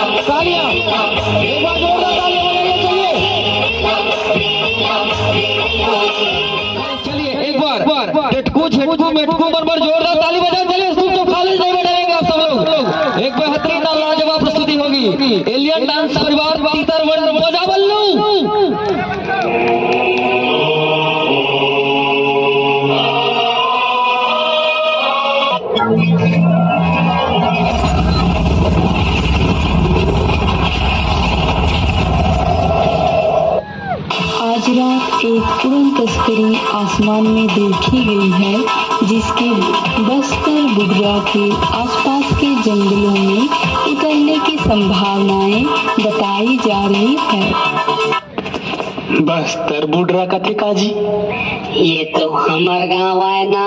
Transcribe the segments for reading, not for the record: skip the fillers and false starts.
तालियां एक बार जोरदार तालियां बजाइए। चलिए एक बार झटकू झटकू मेटकू बरबर जोरदार ताली बजा। चलिए तो कॉलेज नहीं बैठेंगे आप सब लोग। एक बेहतरीन और लाजवाब प्रस्तुति होगी। एलियन डांस परिवार तीतर वर्ण मजा बल्लू। आज रात एक उड़न तस्करी आसमान में देखी गई है, जिसके बस्तर बुगरा के आसपास के जंगलों में उतरने की संभावनाएं बताई जा रही है। बस्तर बुडरा का थे काजी, ये तो हमार गाँव है ना।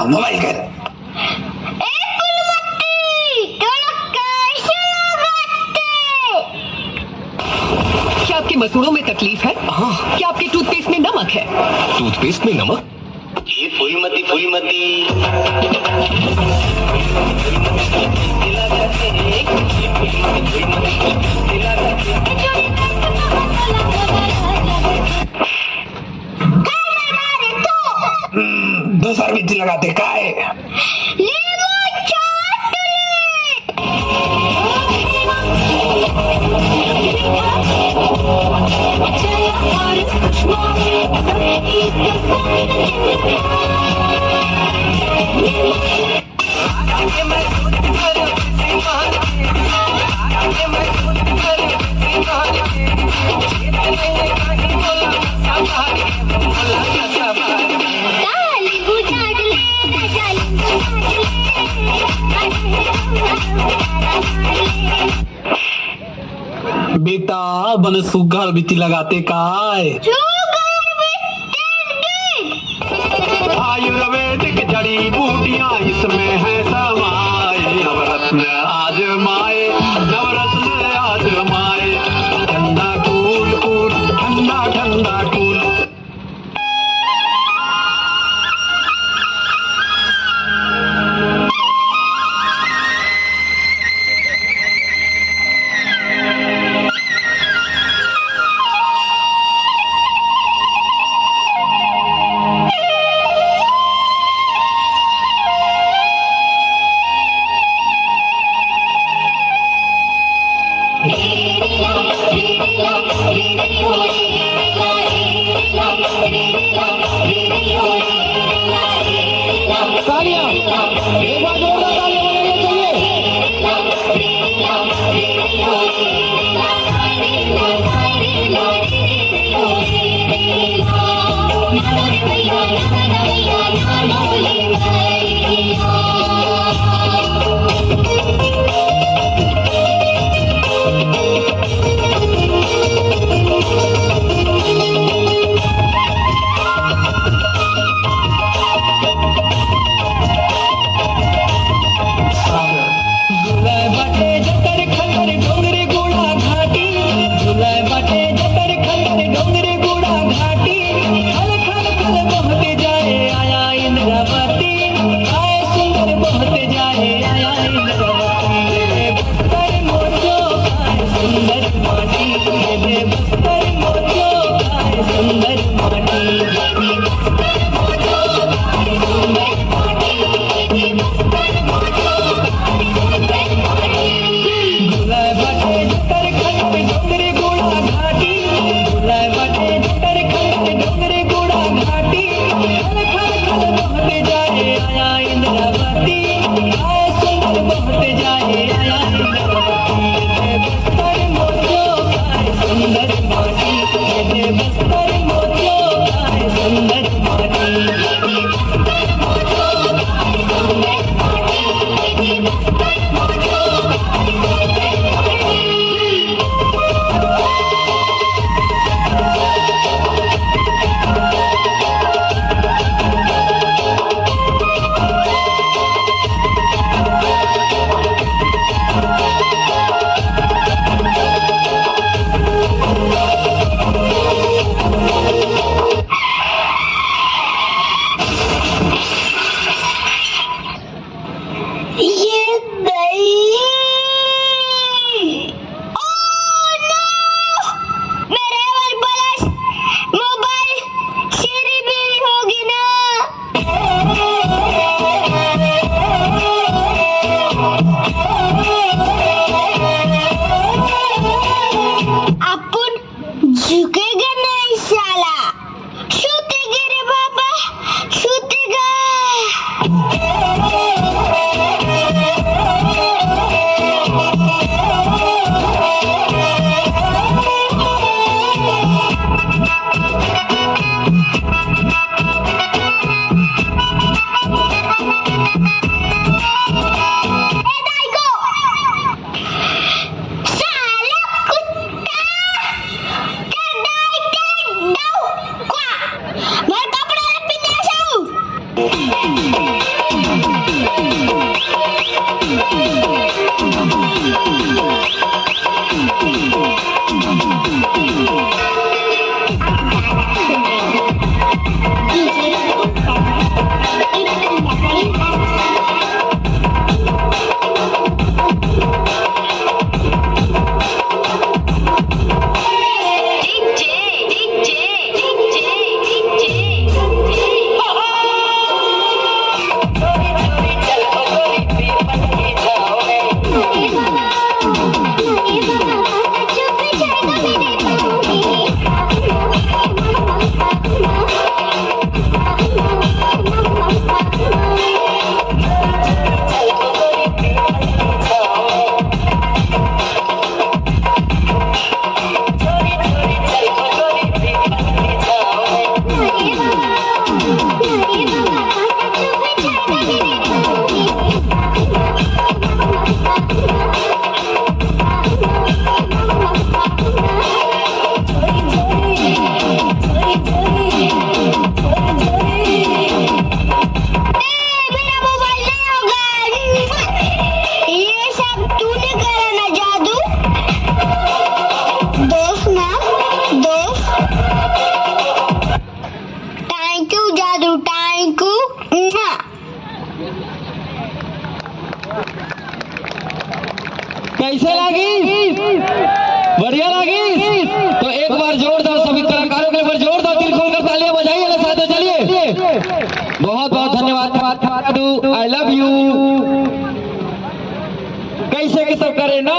मोबाइल कर। क्या आपके मसूड़ों में तकलीफ है? हाँ। क्या आपके टूथपेस्ट में नमक है? टूथपेस्ट में नमक? ये फुलमती फुलमती दो सर भी लगाते का है। बेटा बन सुगर बीती लगाते काय। आयुर्वेदिक जड़ी बूटियां इसमें है समाये, नवरत्न आजमाए नवरत्न आजमाए। ठंडा कूल कूल ठंडा ठंडा कूल। तालियां एक बार जोरदार कैसे लगी? बढ़िया लगी? तो एक बार जोरदार सभी कलाकारों के लिए जोरदार दिल खोलकर तालियां बजाइए ना साथियों। चलिए, बहुत बहुत धन्यवाद। I love you. कैसे के सब करे ना,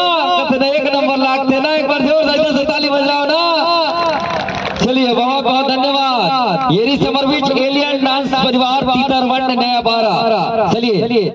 कहते एक नंबर लागते ना, एक बार जोरदार से ताली बजाओ ना। चलिए, बहुत बहुत धन्यवाद। ये समर्पित एलियन डांस परिवार तीतर वंड नया 12। चलिए।